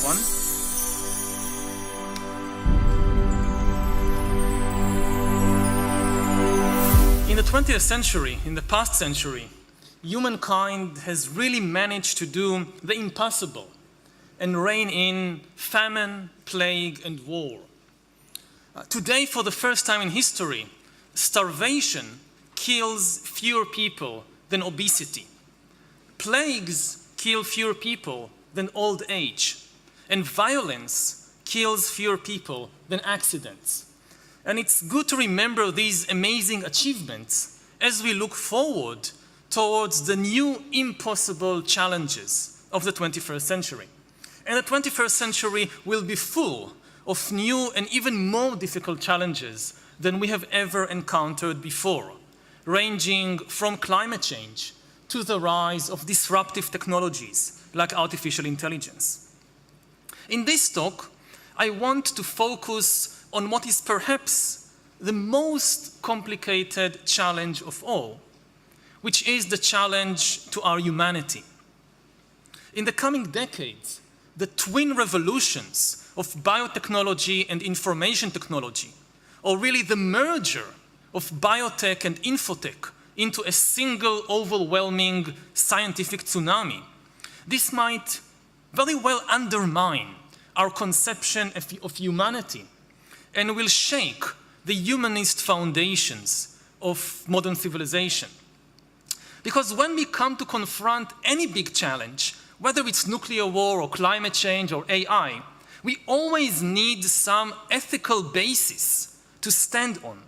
one. In the 20th century, in the past century, humankind has really managed to do the impossible and rein in famine, plague, and war. Today, for the first time in history, starvation kills fewer people than obesity. Plagues kill fewer people than old age. And violence kills fewer people than accidents. And it's good to remember these amazing achievements as we look forward towards the new impossible challenges of the 21st century. And the 21st century will be full of new and even more difficult challenges than we have ever encountered before, ranging from climate change to the rise of disruptive technologies like artificial intelligence. In this talk, I want to focus on what is perhaps the most complicated challenge of all, which is the challenge to our humanity. In the coming decades, the twin revolutions of biotechnology and information technology, or really the merger of biotech and infotech into a single overwhelming scientific tsunami, this might very well undermine our conception of humanity and will shake the humanist foundations of modern civilization. Because when we come to confront any big challenge, whether it's nuclear war or climate change or AI, we always need some ethical basis to stand on.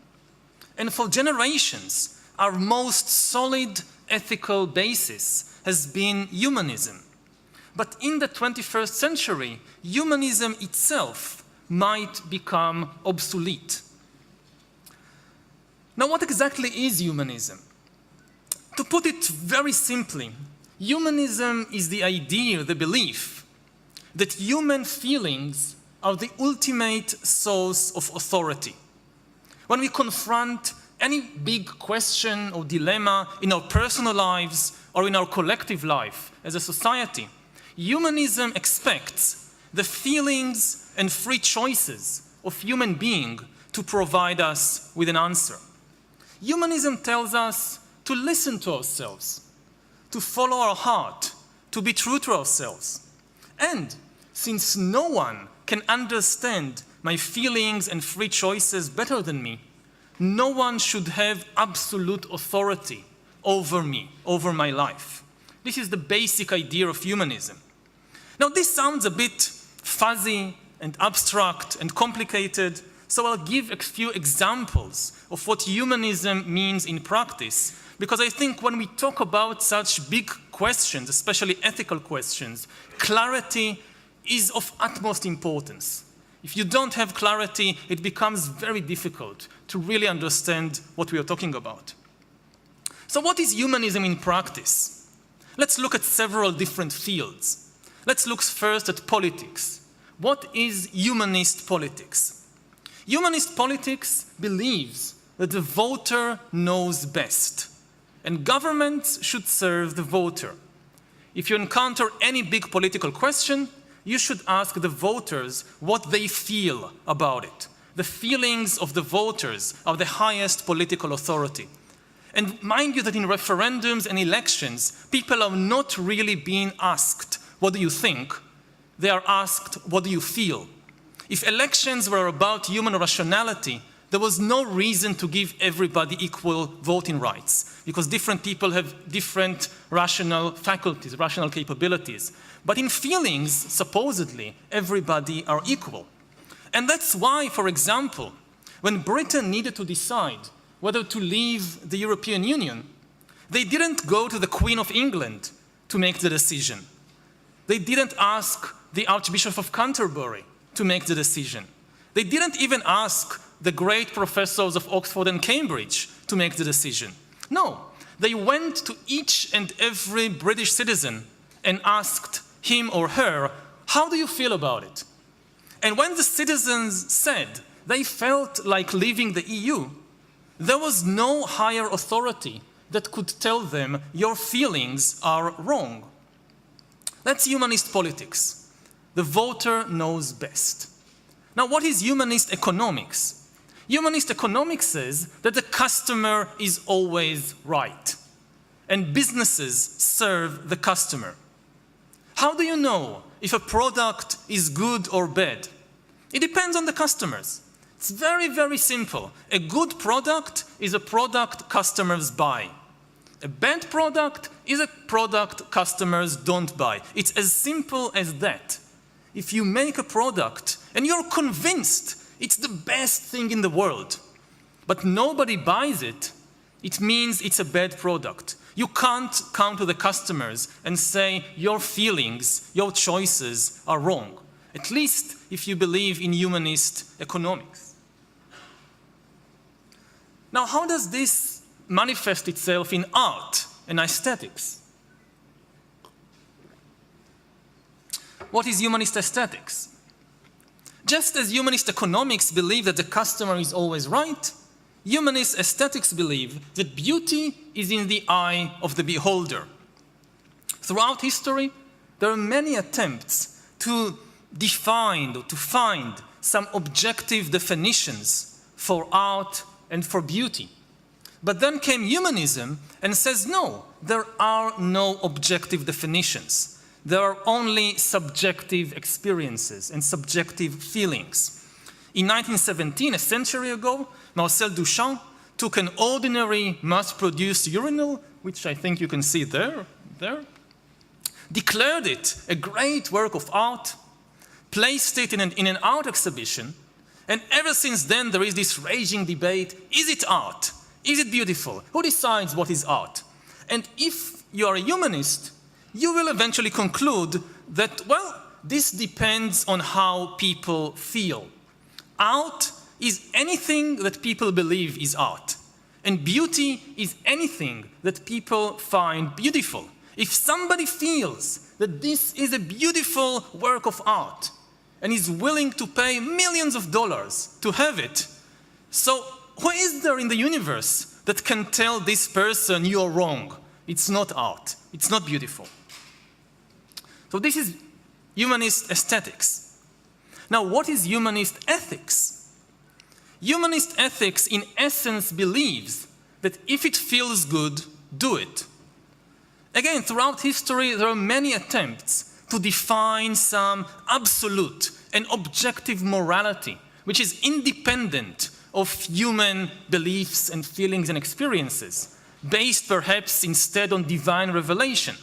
And for generations, our most solid ethical basis has been humanism. But in the 21st century, humanism itself might become obsolete. Now, what exactly is humanism? To put it very simply, humanism is the idea, the belief, that human feelings are the ultimate source of authority. When we confront any big question or dilemma in our personal lives or in our collective life as a society, humanism expects the feelings and free choices of human beings to provide us with an answer. Humanism tells us to listen to ourselves, to follow our heart, to be true to ourselves. And since no one can understand my feelings and free choices better than me, no one should have absolute authority over me, over my life. This is the basic idea of humanism. Now, this sounds a bit fuzzy and abstract and complicated, so I'll give a few examples of what humanism means in practice, because I think when we talk about such big questions, especially ethical questions, clarity is of utmost importance. If you don't have clarity, it becomes very difficult to really understand what we are talking about. So what is humanism in practice? Let's look at several different fields. Let's look first at politics. What is humanist politics? Humanist politics believes that the voter knows best, and governments should serve the voter. If you encounter any big political question, you should ask the voters what they feel about it. The feelings of the voters are the highest political authority. And mind you that in referendums and elections, people are not really being asked, what do you think? They are asked, what do you feel? If elections were about human rationality, there was no reason to give everybody equal voting rights, because different people have different rational faculties, rational capabilities. But in feelings, supposedly, everybody are equal. And that's why, for example, when Britain needed to decide whether to leave the European Union, they didn't go to the Queen of England to make the decision. They didn't ask the Archbishop of Canterbury to make the decision. They didn't even ask the great professors of Oxford and Cambridge to make the decision. No, they went to each and every British citizen and asked him or her, how do you feel about it? And when the citizens said they felt like leaving the EU, there was no higher authority that could tell them your feelings are wrong. That's humanist politics. The voter knows best. Now, what is humanist economics? Humanist economics says that the customer is always right, and businesses serve the customer. How do you know if a product is good or bad? It depends on the customers. It's very, very simple. A good product is a product customers buy. A bad product is a product customers don't buy. It's as simple as that. If you make a product and you're convinced it's the best thing in the world, but nobody buys it, it means it's a bad product. You can't come to the customers and say your feelings, your choices are wrong, at least if you believe in humanist economics. Now, how does this manifest itself in art and aesthetics? What is humanist aesthetics? Just as humanist economics believe that the customer is always right, humanist aesthetics believe that beauty is in the eye of the beholder. Throughout history, there are many attempts to define or to find some objective definitions for art and for beauty. But then came humanism and says, no, there are no objective definitions. There are only subjective experiences and subjective feelings. In 1917, a century ago, Marcel Duchamp took an ordinary mass-produced urinal, which I think you can see there, declared it a great work of art, placed it in an art exhibition, and ever since then there is this raging debate, is it art? Is it beautiful? Who decides what is art? And if you are a humanist, you will eventually conclude that, well, this depends on how people feel. Art is anything that people believe is art. And beauty is anything that people find beautiful. If somebody feels that this is a beautiful work of art and is willing to pay millions of dollars to have it, so who is there in the universe that can tell this person you're wrong? It's not art. It's not beautiful. So this is humanist aesthetics. Now, what is humanist ethics? Humanist ethics, in essence, believes that if it feels good, do it. Again, throughout history, there are many attempts to define some absolute and objective morality, which is independent of human beliefs and feelings and experiences, based perhaps instead on divine revelation.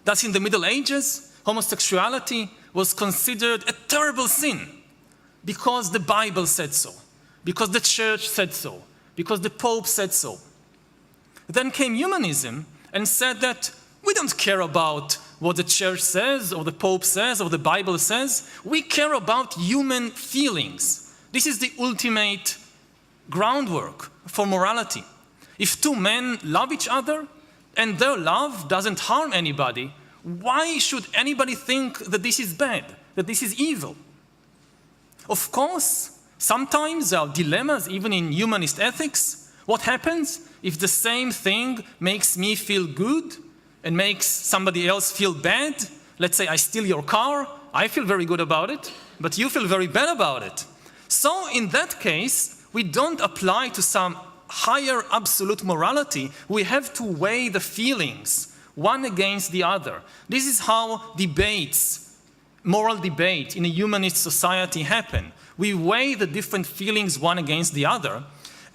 Thus, in the Middle Ages, homosexuality was considered a terrible sin because the Bible said so, because the church said so, because the Pope said so. Then came humanism and said that we don't care about what the church says or the Pope says or the Bible says. We care about human feelings. This is the ultimate groundwork for morality. If two men love each other and their love doesn't harm anybody, why should anybody think that this is bad, that this is evil? Of course, sometimes there are dilemmas even in humanist ethics. What happens if the same thing makes me feel good and makes somebody else feel bad? Let's say I steal your car, I feel very good about it, but you feel very bad about it. So in that case, we don't apply to some higher absolute morality. We have to weigh the feelings one against the other. This is how debates, moral debate in a humanist society happen. We weigh the different feelings one against the other,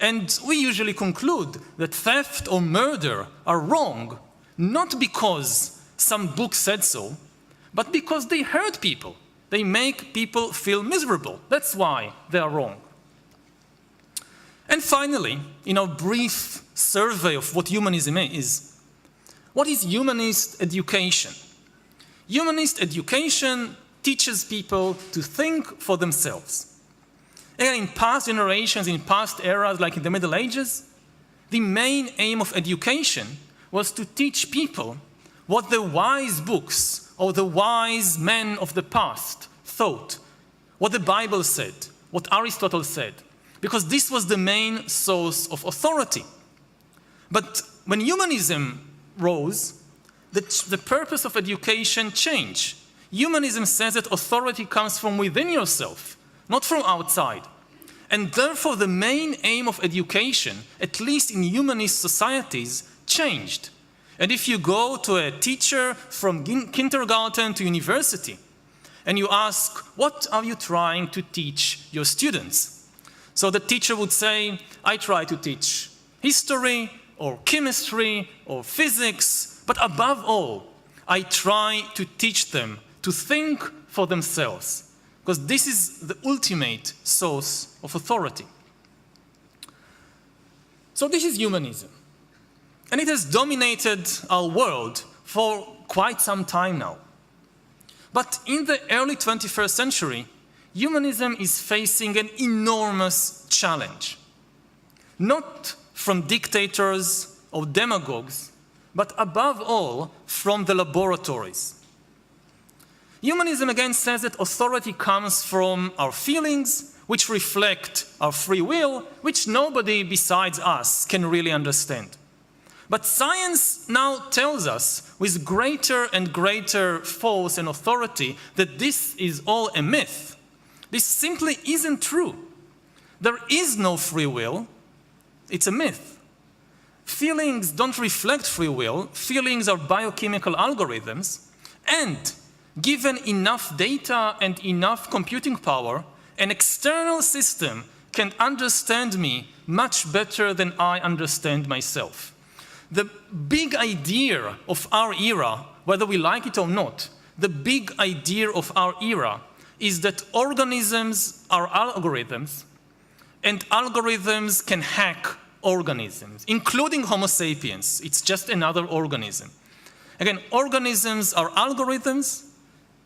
and we usually conclude that theft or murder are wrong, not because some book said so, but because they hurt people. They make people feel miserable. That's why they are wrong. And finally, in our brief survey of what humanism is, what is humanist education? Humanist education teaches people to think for themselves. And in past generations, in past eras, like in the Middle Ages, the main aim of education was to teach people what the wise books or the wise men of the past thought, what the Bible said, what Aristotle said, because this was the main source of authority. But when humanism rose, the purpose of education changed. Humanism says that authority comes from within yourself, not from outside. And therefore, the main aim of education, at least in humanist societies, changed. And if you go to a teacher from kindergarten to university, and you ask, what are you trying to teach your students? So the teacher would say, I try to teach history, or chemistry, or physics, but above all, I try to teach them to think for themselves, because this is the ultimate source of authority. So this is humanism. And it has dominated our world for quite some time now. But in the early 21st century, humanism is facing an enormous challenge. Not from dictators or demagogues, but above all, from the laboratories. Humanism again says that authority comes from our feelings, which reflect our free will, which nobody besides us can really understand. But science now tells us with greater and greater force and authority that this is all a myth. This simply isn't true. There is no free will. It's a myth. Feelings don't reflect free will. Feelings are biochemical algorithms. And given enough data and enough computing power, an external system can understand me much better than I understand myself. The big idea of our era, whether we like it or not, the big idea of our era is that organisms are algorithms, and algorithms can hack organisms, including Homo sapiens. It's just another organism. Again, organisms are algorithms,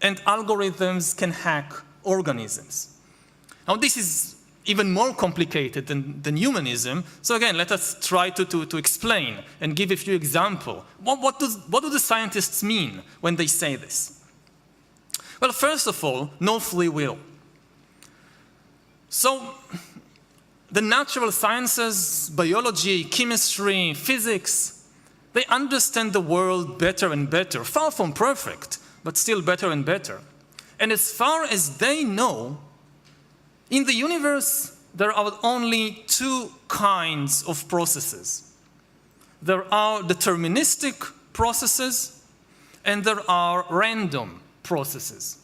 and algorithms can hack organisms. Now, this is even more complicated than humanism. So again, let us try to explain and give a few examples. What do the scientists mean when they say this? Well, first of all, no free will. So the natural sciences, biology, chemistry, physics, they understand the world better and better, far from perfect, but still better and better. And as far as they know, in the universe, there are only two kinds of processes. There are deterministic processes, and there are random processes.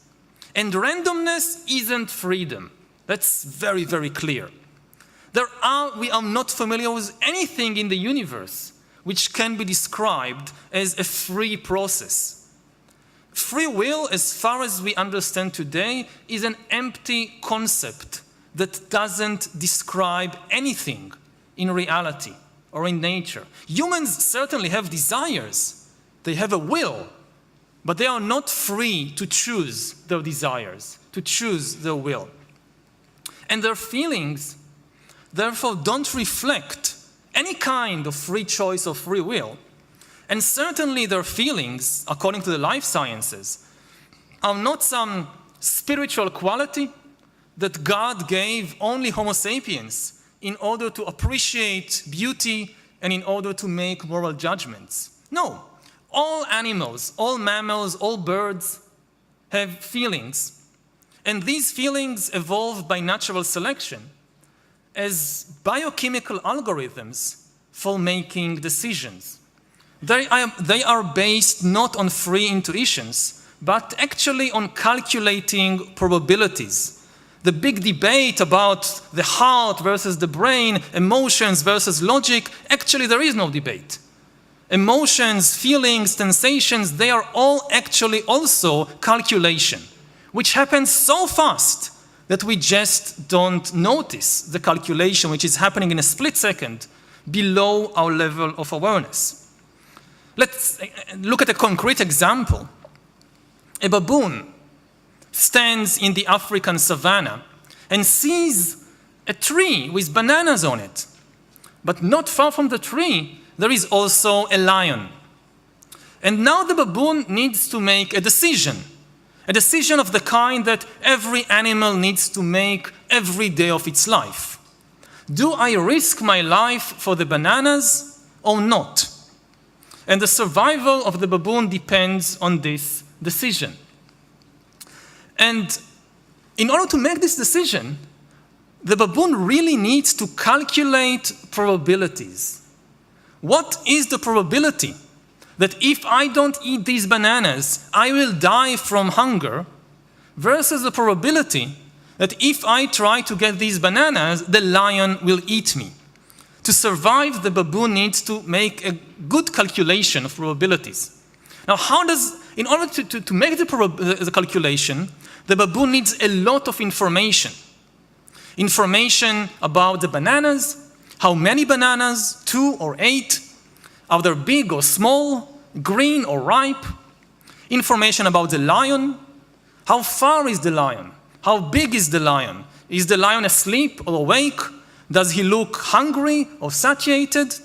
And randomness isn't freedom. That's very, very clear. We are not familiar with anything in the universe which can be described as a free process. Free will, as far as we understand today, is an empty concept that doesn't describe anything in reality or in nature. Humans certainly have desires. They have a will, but they are not free to choose their desires, to choose their will. And their feelings, therefore, don't reflect any kind of free choice or free will. And certainly their feelings, according to the life sciences, are not some spiritual quality that God gave only Homo sapiens in order to appreciate beauty and in order to make moral judgments. No, all animals, all mammals, all birds have feelings. And these feelings evolved by natural selection as biochemical algorithms for making decisions. They are based not on free intuitions, but actually on calculating probabilities. The big debate about the heart versus the brain, emotions versus logic, actually there is no debate. Emotions, feelings, sensations, they are all actually also calculation, which happens so fast that we just don't notice the calculation which is happening in a split second below our level of awareness. Let's look at a concrete example. A baboon stands in the African savannah and sees a tree with bananas on it. But not far from the tree, there is also a lion. And now the baboon needs to make a decision of the kind that every animal needs to make every day of its life. Do I risk my life for the bananas or not? And the survival of the baboon depends on this decision. And in order to make this decision, the baboon really needs to calculate probabilities. What is the probability that if I don't eat these bananas, I will die from hunger, versus the probability that if I try to get these bananas, the lion will eat me? To survive, the baboon needs to make a good calculation of probabilities. Now, in order to make the calculation, the baboon needs a lot of information. Information about the bananas, how many bananas, 2 or 8, are they big or small, green or ripe? Information about the lion, how far is the lion? How big is the lion? Is the lion asleep or awake? Does he look hungry or satiated?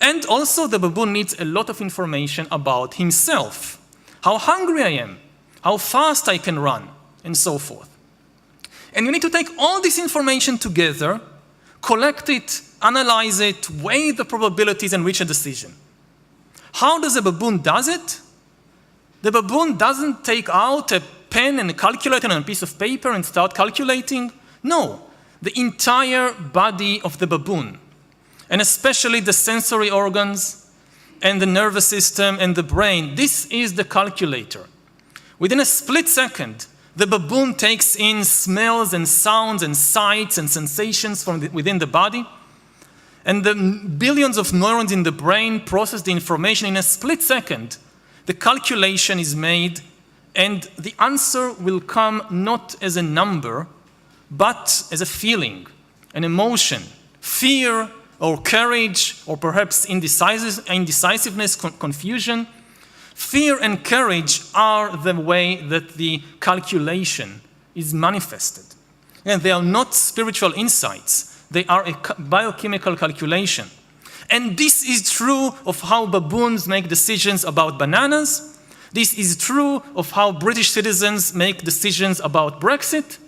And also the baboon needs a lot of information about himself. How hungry I am, how fast I can run, and so forth. And you need to take all this information together, collect it, analyze it, weigh the probabilities, and reach a decision. How does a baboon do it? The baboon doesn't take out a pen and a calculator and a piece of paper and start calculating. No, the entire body of the baboon, and especially the sensory organs and the nervous system and the brain, this is the calculator. Within a split second, the baboon takes in smells and sounds and sights and sensations from within the body, and the billions of neurons in the brain process the information in a split second. The calculation is made, and the answer will come not as a number, but as a feeling, an emotion, fear or courage, or perhaps indecisiveness, confusion. Fear and courage are the way that the calculation is manifested. And they are not spiritual insights. They are a biochemical calculation. And this is true of how baboons make decisions about bananas. This is true of how British citizens make decisions about Brexit.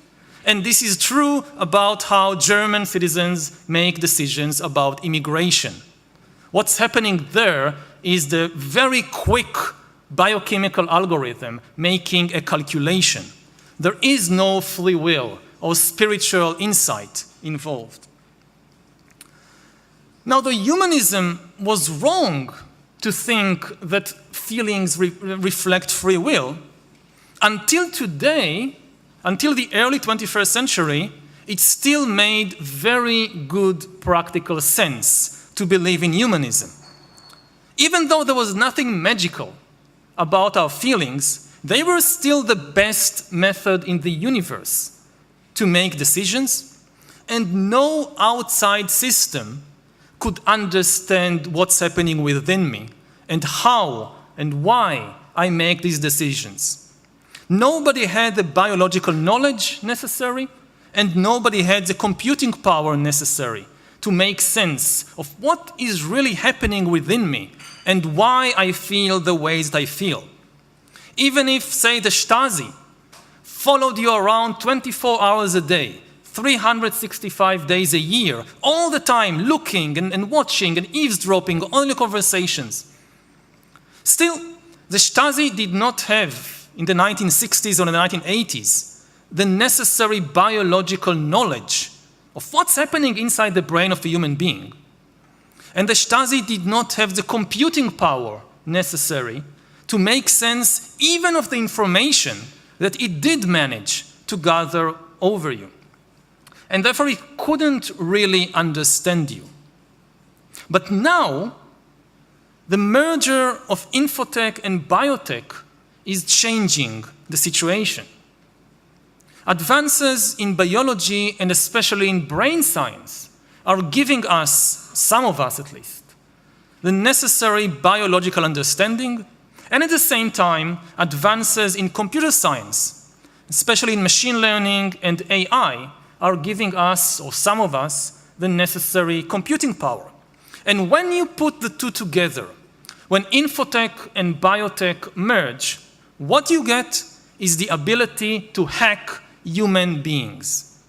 And this is true about how German citizens make decisions about immigration. What's happening there is the very quick biochemical algorithm making a calculation. There is no free will or spiritual insight involved. Now, the humanism was wrong to think that feelings reflect free will. Until today, until the early 21st century, it still made very good practical sense to believe in humanism. Even though there was nothing magical about our feelings, they were still the best method in the universe to make decisions, and no outside system could understand what's happening within me and how and why I make these decisions. Nobody had the biological knowledge necessary, and nobody had the computing power necessary to make sense of what is really happening within me and why I feel the ways that I feel. Even if, say, the Stasi followed you around 24 hours a day, 365 days a year, all the time looking and watching and eavesdropping on your conversations. Still, the Stasi did not have, in the 1960s or the 1980s, the necessary biological knowledge of what's happening inside the brain of a human being. And the Stasi did not have the computing power necessary to make sense even of the information that it did manage to gather over you. And therefore, it couldn't really understand you. But now, the merger of infotech and biotech is changing the situation. Advances in biology, and especially in brain science, are giving us, some of us at least, the necessary biological understanding, and at the same time, advances in computer science, especially in machine learning and AI, are giving us, or some of us, the necessary computing power. And when you put the two together, when infotech and biotech merge, what you get is the ability to hack human beings.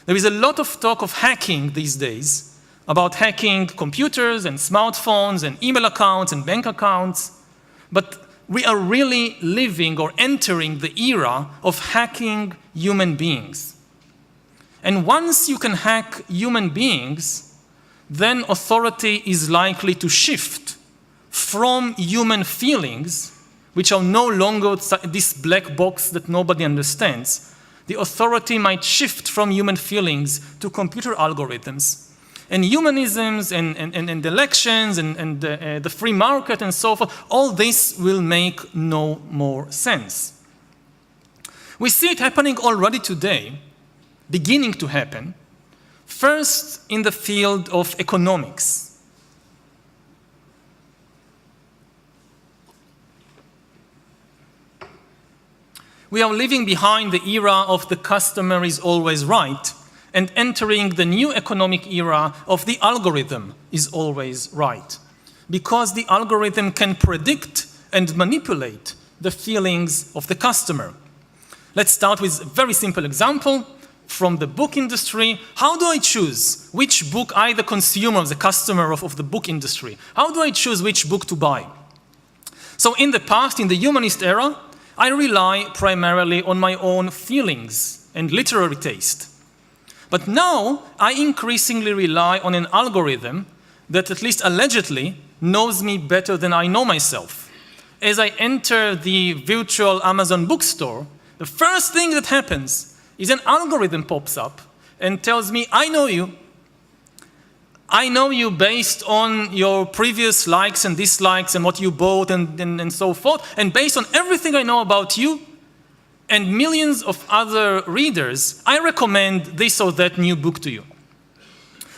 There is a lot of talk of hacking these days, about hacking computers and smartphones and email accounts and bank accounts, but we are really living or entering the era of hacking human beings. And once you can hack human beings, then authority is likely to shift from human feelings, which are no longer this black box that nobody understands. The authority might shift from human feelings to computer algorithms. And humanisms and elections and the free market and so forth, all this will make no more sense. We see it happening already today, beginning to happen, first in the field of economics. We are leaving behind the era of the customer is always right and entering the new economic era of the algorithm is always right, because the algorithm can predict and manipulate the feelings of the customer. Let's start with a very simple example from the book industry. How do I choose which book I, the consumer, the customer of the book industry, how do I choose which book to buy? So in the past, in the humanist era, I rely primarily on my own feelings and literary taste. But now, I increasingly rely on an algorithm that, at least allegedly, knows me better than I know myself. As I enter the virtual Amazon bookstore, the first thing that happens is an algorithm pops up and tells me, I know you. I know you based on your previous likes and dislikes and what you bought and so forth. And based on everything I know about you, and millions of other readers, I recommend this or that new book to you.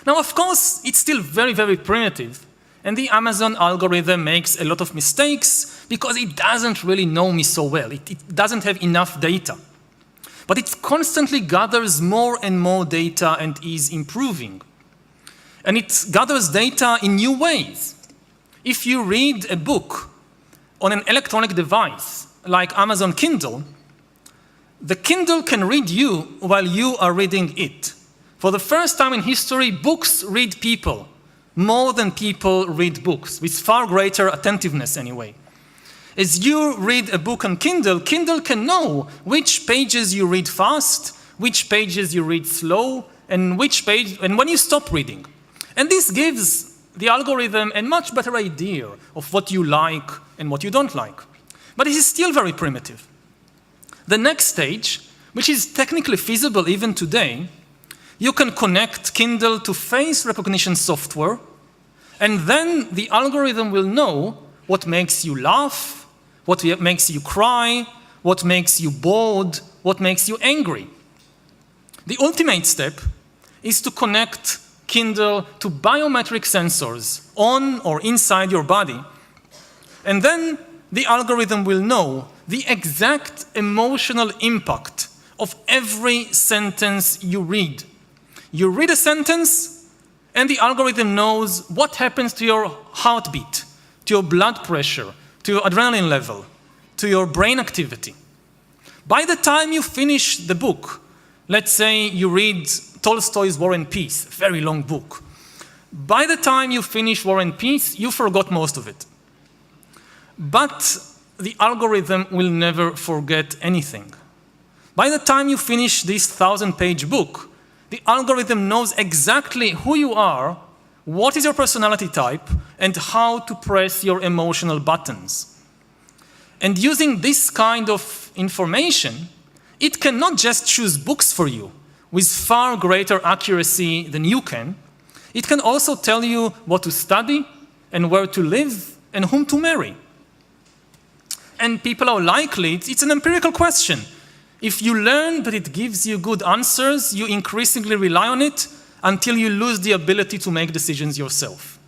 Now, of course, it's still very, very primitive, and the Amazon algorithm makes a lot of mistakes because it doesn't really know me so well. It doesn't have enough data. But it constantly gathers more and more data and is improving. And it gathers data in new ways. If you read a book on an electronic device like Amazon Kindle, the Kindle can read you while you are reading it. For the first time in history, books read people more than people read books, with far greater attentiveness anyway. As you read a book on Kindle, Kindle can know which pages you read fast, which pages you read slow, and when you stop reading. And this gives the algorithm a much better idea of what you like and what you don't like. But it is still very primitive. The next stage, which is technically feasible even today, you can connect Kindle to face recognition software, and then the algorithm will know what makes you laugh, what makes you cry, what makes you bored, what makes you angry. The ultimate step is to connect Kindle to biometric sensors on or inside your body, and then the algorithm will know the exact emotional impact of every sentence you read. You read a sentence, and the algorithm knows what happens to your heartbeat, to your blood pressure, to your adrenaline level, to your brain activity. By the time you finish the book, let's say you read Tolstoy's War and Peace, a very long book. By the time you finish War and Peace, you forgot most of it. But the algorithm will never forget anything. By the time you finish this 1,000-page book, the algorithm knows exactly who you are, what is your personality type, and how to press your emotional buttons. And using this kind of information, it can not just choose books for you with far greater accuracy than you can. It can also tell you what to study and where to live and whom to marry. And people are likely, it's an empirical question. If you learn that it gives you good answers, you increasingly rely on it until you lose the ability to make decisions yourself.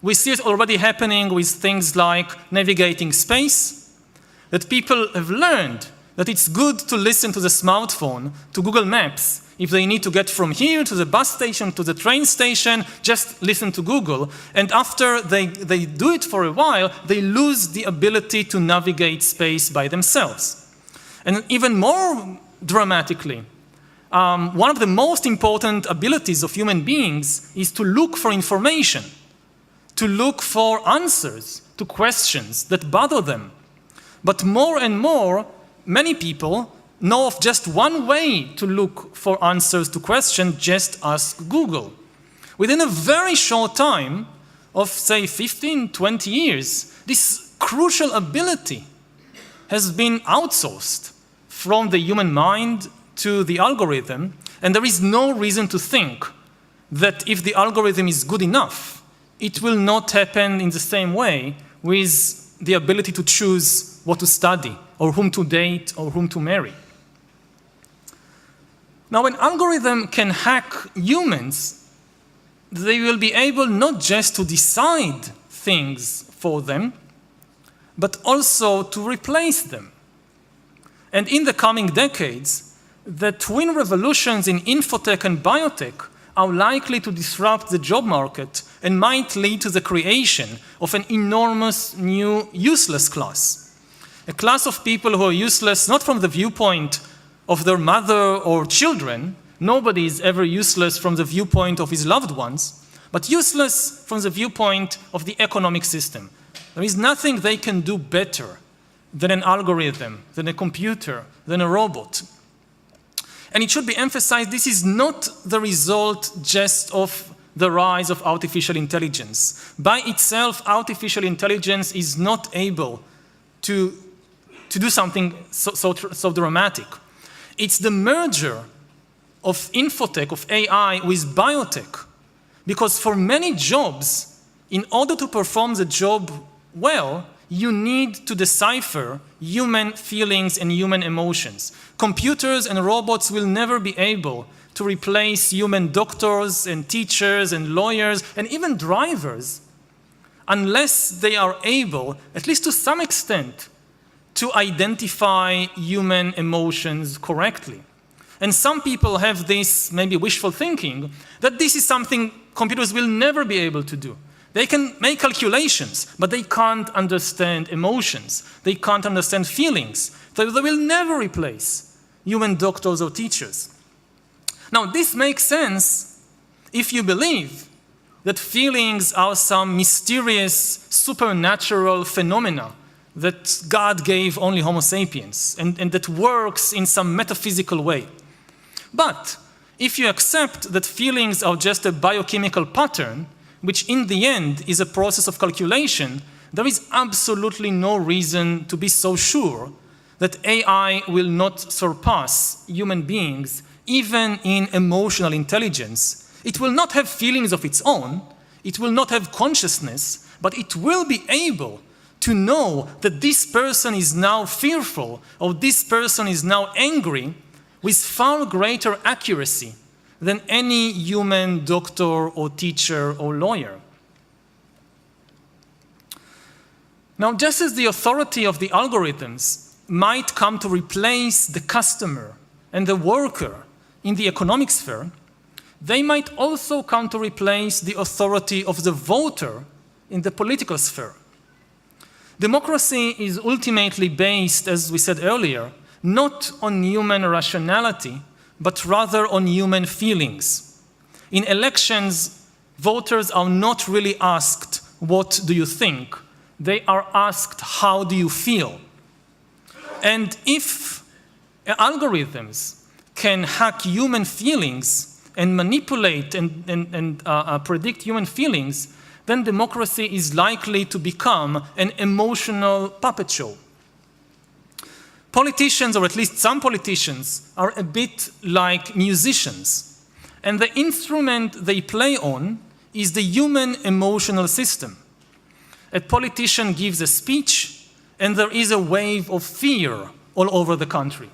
We see it already happening with things like navigating space, that people have learned that it's good to listen to the smartphone, to Google Maps. If they need to get from here to the bus station, to the train station, just listen to Google. And after they do it for a while, they lose the ability to navigate space by themselves. And even more dramatically, one of the most important abilities of human beings is to look for information, to look for answers to questions that bother them. But more and more, many people know of just one way to look for answers to questions: just ask Google. Within a very short time of, say, 15, 20 years, this crucial ability has been outsourced from the human mind to the algorithm, and there is no reason to think that if the algorithm is good enough, it will not happen in the same way with the ability to choose what to study, or whom to date, or whom to marry. Now, when algorithm can hack humans, they will be able not just to decide things for them, but also to replace them. And in the coming decades, the twin revolutions in infotech and biotech are likely to disrupt the job market and might lead to the creation of an enormous new useless class. A class of people who are useless not from the viewpoint of their mother or children. Nobody is ever useless from the viewpoint of his loved ones, but useless from the viewpoint of the economic system. There is nothing they can do better than an algorithm, than a computer, than a robot. And it should be emphasized, this is not the result just of the rise of artificial intelligence. By itself, artificial intelligence is not able to do something so dramatic. It's the merger of infotech, of AI, with biotech. Because for many jobs, in order to perform the job well, you need to decipher human feelings and human emotions. Computers and robots will never be able to replace human doctors and teachers and lawyers and even drivers unless they are able, at least to some extent, to identify human emotions correctly. And some people have this maybe wishful thinking that this is something computers will never be able to do. They can make calculations, but they can't understand emotions. They can't understand feelings. So they will never replace human doctors or teachers. Now, this makes sense if you believe that feelings are some mysterious, supernatural phenomena that God gave only Homo sapiens and that works in some metaphysical way. But if you accept that feelings are just a biochemical pattern, which in the end is a process of calculation, there is absolutely no reason to be so sure that AI will not surpass human beings, even in emotional intelligence. It will not have feelings of its own, it will not have consciousness, but it will be able to know that this person is now fearful or this person is now angry with far greater accuracy than any human doctor or teacher or lawyer. Now, just as the authority of the algorithms might come to replace the customer and the worker in the economic sphere, they might also come to replace the authority of the voter in the political sphere. Democracy is ultimately based, as we said earlier, not on human rationality, but rather on human feelings. In elections, voters are not really asked, what do you think? They are asked, how do you feel? And if algorithms can hack human feelings and manipulate and predict human feelings, then democracy is likely to become an emotional puppet show. Politicians, or at least some politicians, are a bit like musicians, and the instrument they play on is the human emotional system. A politician gives a speech, and there is a wave of fear all over the country.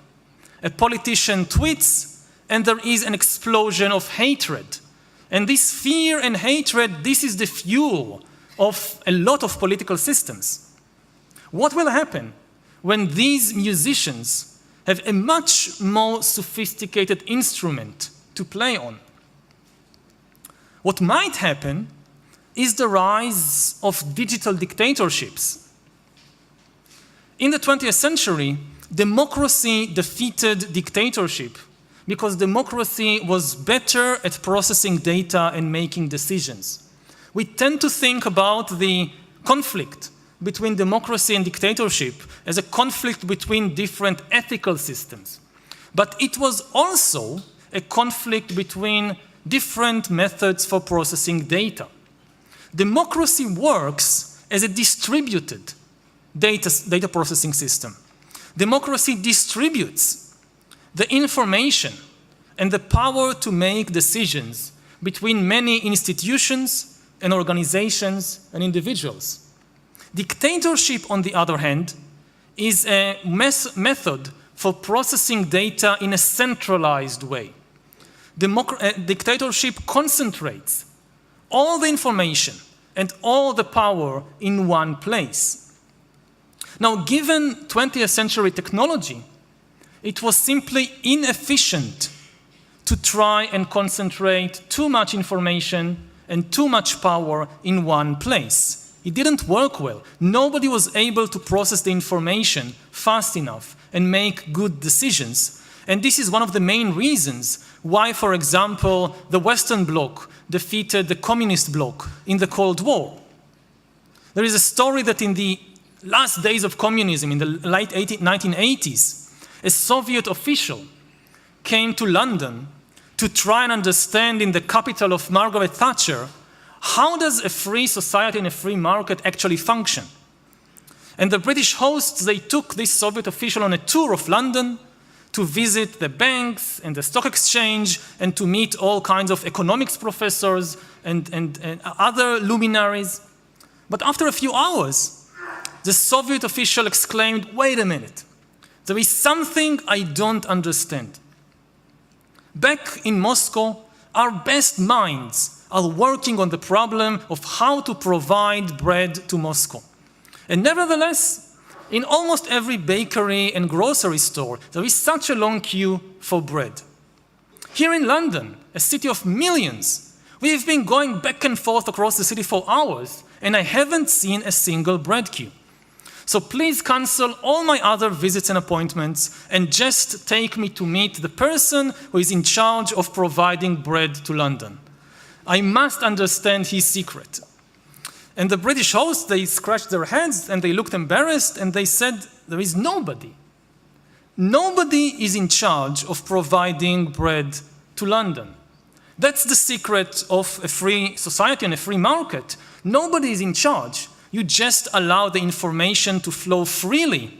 A politician tweets, and there is an explosion of hatred. And this fear and hatred, this is the fuel of a lot of political systems. What will happen when these musicians have a much more sophisticated instrument to play on? What might happen is the rise of digital dictatorships. In the 20th century, democracy defeated dictatorship because democracy was better at processing data and making decisions. We tend to think about the conflict between democracy and dictatorship as a conflict between different ethical systems, but it was also a conflict between different methods for processing data. Democracy works as a distributed data processing system. Democracy distributes the information and the power to make decisions between many institutions and organizations and individuals. Dictatorship, on the other hand, is a method for processing data in a centralized way. Dictatorship concentrates all the information and all the power in one place. Now, given 20th century technology, it was simply inefficient to try and concentrate too much information and too much power in one place. It didn't work well. Nobody was able to process the information fast enough and make good decisions. And this is one of the main reasons why, for example, the Western Bloc defeated the Communist Bloc in the Cold War. There is a story that in the last days of communism, in the late 1980s, a Soviet official came to London to try and understand in the capital of Margaret Thatcher, how does a free society and a free market actually function? And the British hosts, they took this Soviet official on a tour of London to visit the banks and the stock exchange and to meet all kinds of economics professors and other luminaries. But after a few hours, the Soviet official exclaimed, "Wait a minute, there is something I don't understand. Back in Moscow, our best minds are working on the problem of how to provide bread to Moscow. And nevertheless, in almost every bakery and grocery store, there is such a long queue for bread. Here in London, a city of millions, we've been going back and forth across the city for hours, and I haven't seen a single bread queue. So please cancel all my other visits and appointments and just take me to meet the person who is in charge of providing bread to London. I must understand his secret." And the British hosts, they scratched their heads and they looked embarrassed and they said, "There is nobody. Nobody is in charge of providing bread to London. That's the secret of a free society and a free market. Nobody is in charge. You just allow the information to flow freely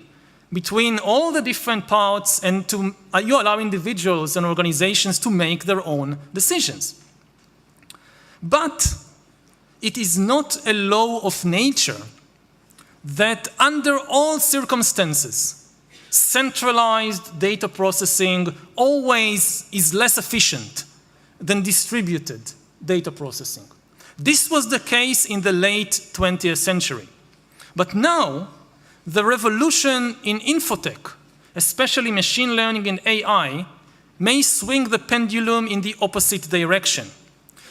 between all the different parts and you allow individuals and organizations to make their own decisions." But it is not a law of nature that under all circumstances, centralized data processing always is less efficient than distributed data processing. This was the case in the late 20th century. But now, the revolution in infotech, especially machine learning and AI, may swing the pendulum in the opposite direction.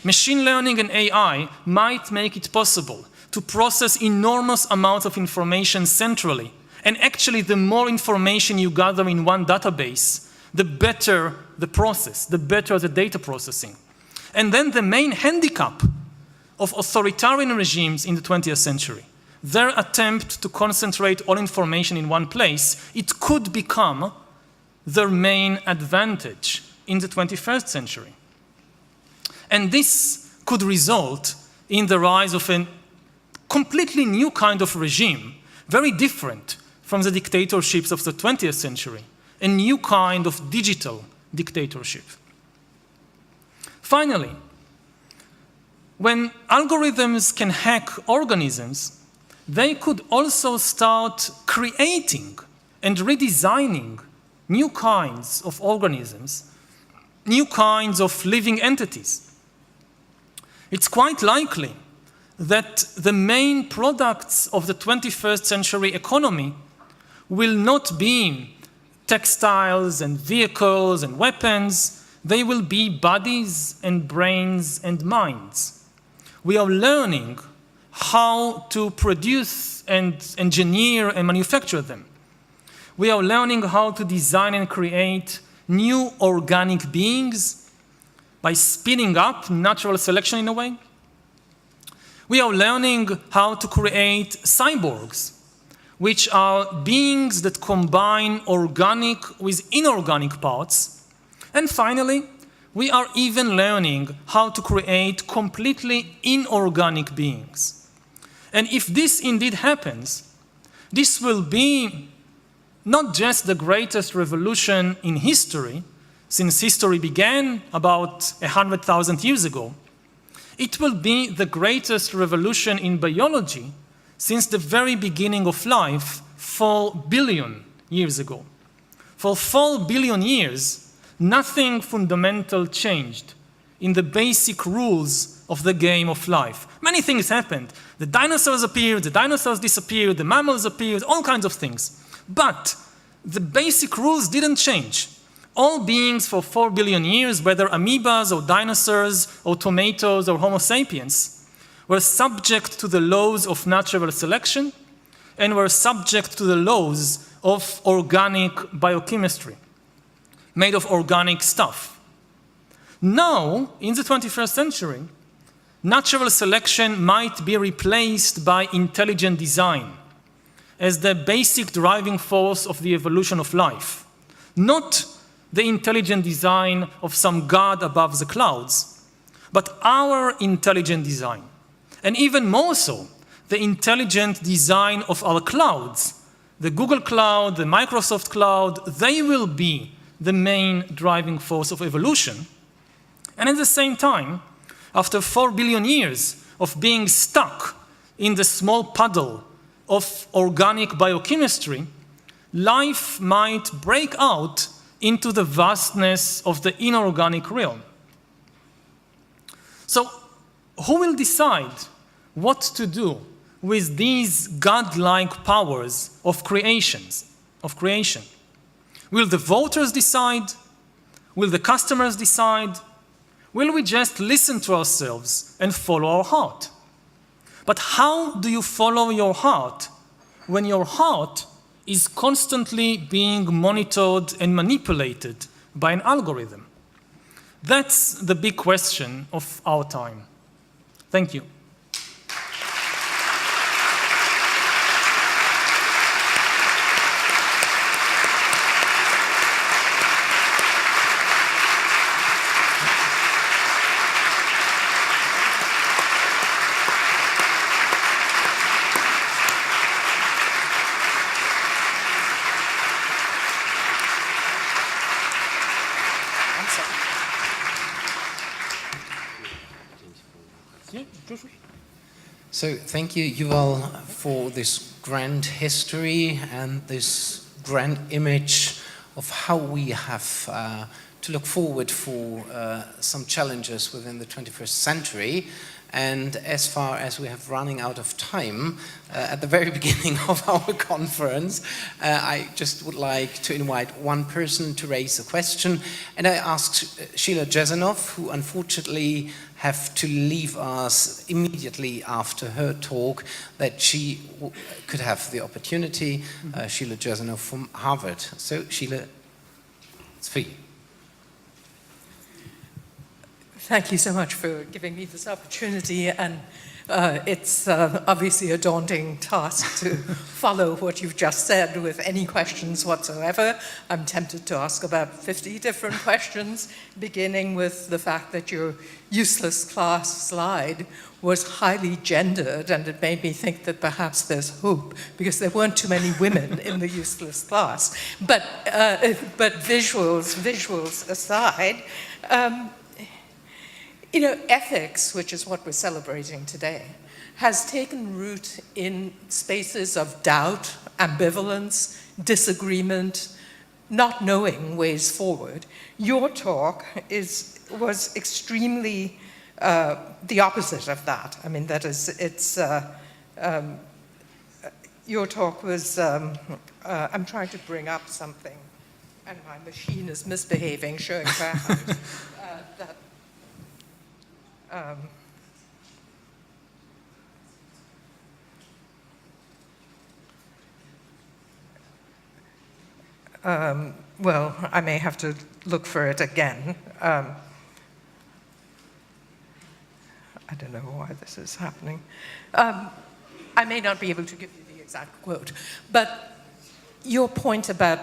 Machine learning and AI might make it possible to process enormous amounts of information centrally. And actually, the more information you gather in one database, the better the process, the better the data processing. And then the main handicap of authoritarian regimes in the 20th century, their attempt to concentrate all information in one place, it could become their main advantage in the 21st century. And this could result in the rise of a completely new kind of regime, very different from the dictatorships of the 20th century, a new kind of digital dictatorship. Finally, when algorithms can hack organisms, they could also start creating and redesigning new kinds of organisms, new kinds of living entities. It's quite likely that the main products of the 21st century economy will not be textiles and vehicles and weapons. They will be bodies and brains and minds. We are learning how to produce and engineer and manufacture them. We are learning how to design and create new organic beings by speeding up natural selection in a way. We are learning how to create cyborgs, which are beings that combine organic with inorganic parts. And finally, we are even learning how to create completely inorganic beings. And if this indeed happens, this will be not just the greatest revolution in history, since history began about 100,000 years ago. It will be the greatest revolution in biology since the very beginning of life 4 billion years ago. For 4 billion years, nothing fundamental changed in the basic rules of the game of life. Many things happened. The dinosaurs appeared, the dinosaurs disappeared, the mammals appeared, all kinds of things. But the basic rules didn't change. All beings for 4 billion years, whether amoebas or dinosaurs or tomatoes or Homo sapiens, were subject to the laws of natural selection and were subject to the laws of organic biochemistry, made of organic stuff. Now, in the 21st century, natural selection might be replaced by intelligent design as the basic driving force of the evolution of life, not the intelligent design of some god above the clouds, but our intelligent design. And even more so, the intelligent design of our clouds. The Google Cloud, the Microsoft Cloud, they will be the main driving force of evolution. And at the same time, after 4 billion years of being stuck in the small puddle of organic biochemistry, life might break out into the vastness of the inorganic realm. So, who will decide what to do with these godlike powers of creation? Will the voters decide? Will the customers decide? Will we just listen to ourselves and follow our heart? But how do you follow your heart when your heart is constantly being monitored and manipulated by an algorithm? That's the big question of our time. Thank you. So thank you, Yuval, for this grand history and this grand image of how we have to look forward for some challenges within the 21st century. And as far as we have running out of time, at the very beginning of our conference, I just would like to invite one person to raise a question. And I asked Sheila Jesanoff, who unfortunately have to leave us immediately after her talk, that she could have the opportunity. Sheila Jesanoff from Harvard. So Sheila, it's for you. Thank you so much for giving me this opportunity, and it's obviously a daunting task to follow what you've just said with any questions whatsoever. I'm tempted to ask about 50 different questions, beginning with the fact that your useless class slide was highly gendered, and it made me think that perhaps there's hope, because there weren't too many women in the useless class. But visuals aside, you know, ethics, which is what we're celebrating today, has taken root in spaces of doubt, ambivalence, disagreement, not knowing ways forward. Your talk was extremely the opposite of that. I mean, that is, your talk was, I'm trying to bring up something, and my machine is misbehaving, showing perhaps that. Well, I may have to look for it again. I I don't know why this is happening. I may not be able to give you the exact quote, but your point about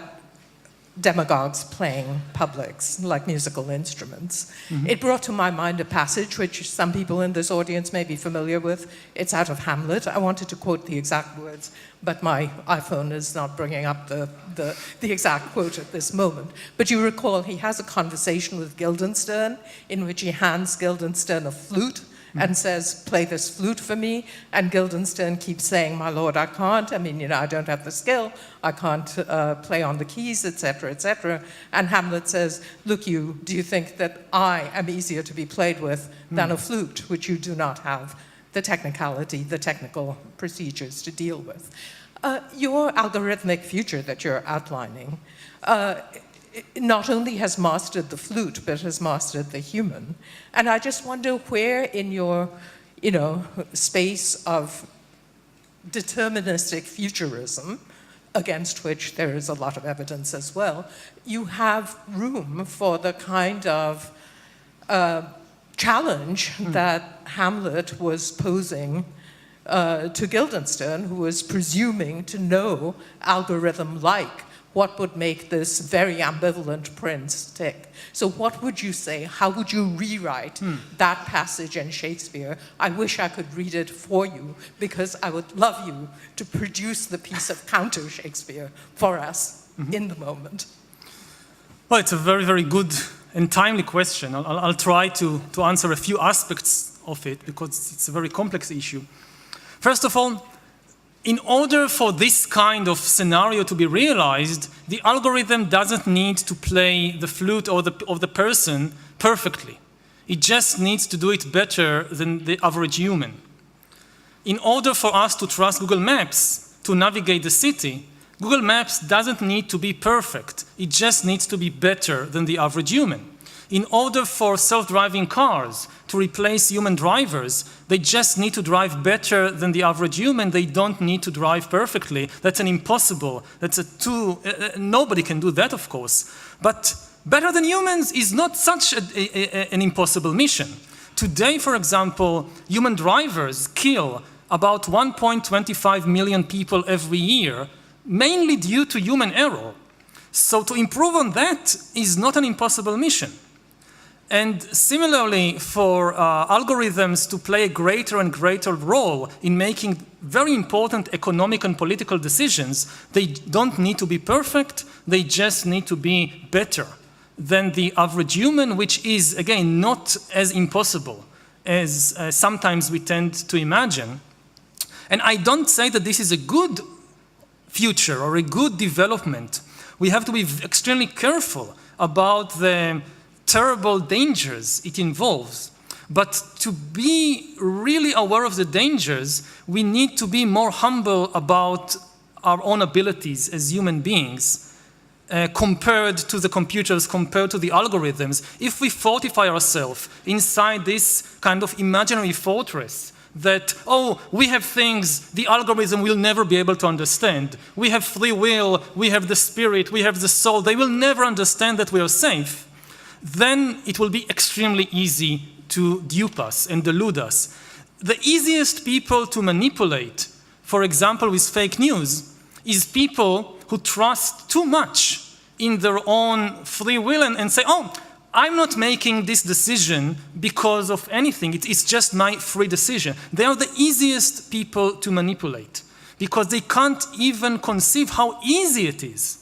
demagogues playing publics like musical instruments, it brought to my mind a passage which some people in this audience may be familiar with. It's out of Hamlet. I wanted to quote the exact words, but my iPhone is not bringing up the exact quote at this moment. But you recall he has a conversation with Guildenstern in which he hands Guildenstern a flute and says, play this flute for me. And Guildenstern keeps saying, my lord, I can't. I mean, you know, I don't have the skill. I can't play on the keys, etc., etc. And Hamlet says, look, do you think that I am easier to be played with than a flute, which you do not have the technicality, the technical procedures to deal with? Your algorithmic future that you're outlining not only has mastered the flute, but has mastered the human. And I just wonder where in your, space of deterministic futurism, against which there is a lot of evidence as well, you have room for the kind of challenge that Hamlet was posing to Guildenstern, who was presuming to know algorithm-like what would make this very ambivalent prince tick. So what would you say? How would you rewrite that passage in Shakespeare? I wish I could read it for you, because I would love you to produce the piece of counter Shakespeare for us in the moment. Well, it's a very, very good and timely question. I'll try to answer a few aspects of it, because it's a very complex issue. First of all, in order for this kind of scenario to be realized, the algorithm doesn't need to play the flute of the person perfectly. It just needs to do it better than the average human. In order for us to trust Google Maps to navigate the city, Google Maps doesn't need to be perfect. It just needs to be better than the average human. In order for self-driving cars to replace human drivers, they just need to drive better than the average human. They don't need to drive perfectly. That's an impossible. Nobody can do that, of course. But better than humans is not such an impossible mission. Today, for example, human drivers kill about 1.25 million people every year, mainly due to human error. So to improve on that is not an impossible mission. And similarly, for algorithms to play a greater and greater role in making very important economic and political decisions, they don't need to be perfect, they just need to be better than the average human, which is, again, not as impossible as sometimes we tend to imagine. And I don't say that this is a good future or a good development. We have to be extremely careful about the terrible dangers it involves. But to be really aware of the dangers, we need to be more humble about our own abilities as human beings compared to the computers, compared to the algorithms. If we fortify ourselves inside this kind of imaginary fortress that, oh, we have things the algorithm will never be able to understand. We have free will, we have the spirit, we have the soul. They will never understand that we are safe. Then it will be extremely easy to dupe us and delude us. The easiest people to manipulate, for example, with fake news, is people who trust too much in their own free will and say, oh, I'm not making this decision because of anything. It's just my free decision. They are the easiest people to manipulate because they can't even conceive how easy it is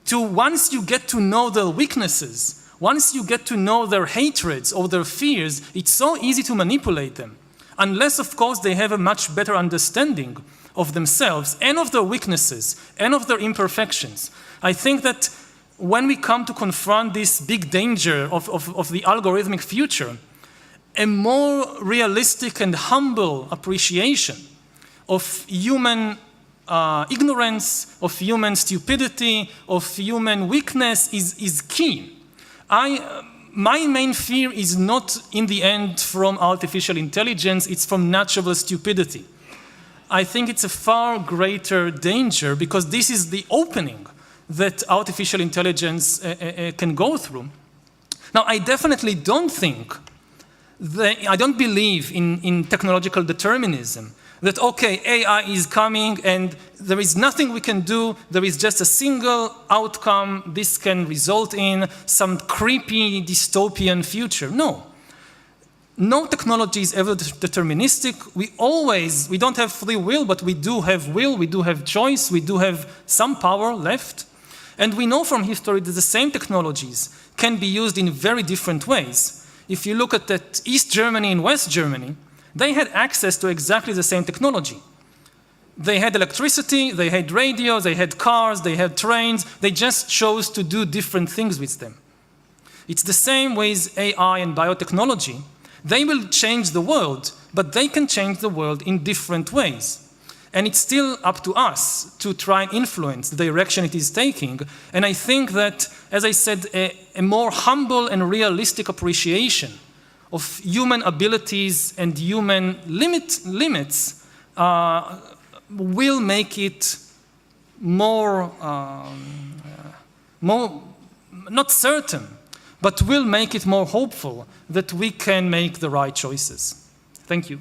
to, once you get to know their weaknesses, once you get to know their hatreds or their fears, it's so easy to manipulate them. Unless, of course, they have a much better understanding of themselves and of their weaknesses and of their imperfections. I think that when we come to confront this big danger of the algorithmic future, a more realistic and humble appreciation of human ignorance, of human stupidity, of human weakness is key. My main fear is not in the end from artificial intelligence, it's from natural stupidity. I think it's a far greater danger because this is the opening that artificial intelligence can go through. Now, I definitely don't think I don't believe in technological determinism, that, okay, AI is coming and there is nothing we can do, there is just a single outcome this can result in some creepy dystopian future. No. No technology is ever deterministic. We don't have free will, but we do have will, we do have choice, we do have some power left. And we know from history that the same technologies can be used in very different ways. If you look at that East Germany and West Germany, they had access to exactly the same technology. They had electricity, they had radio, they had cars, they had trains. They just chose to do different things with them. It's the same with AI and biotechnology. They will change the world, but they can change the world in different ways. And it's still up to us to try and influence the direction it is taking. And I think that, as I said, a more humble and realistic appreciation of human abilities and human limits will make it more, not certain, but will make it more hopeful that we can make the right choices. Thank you.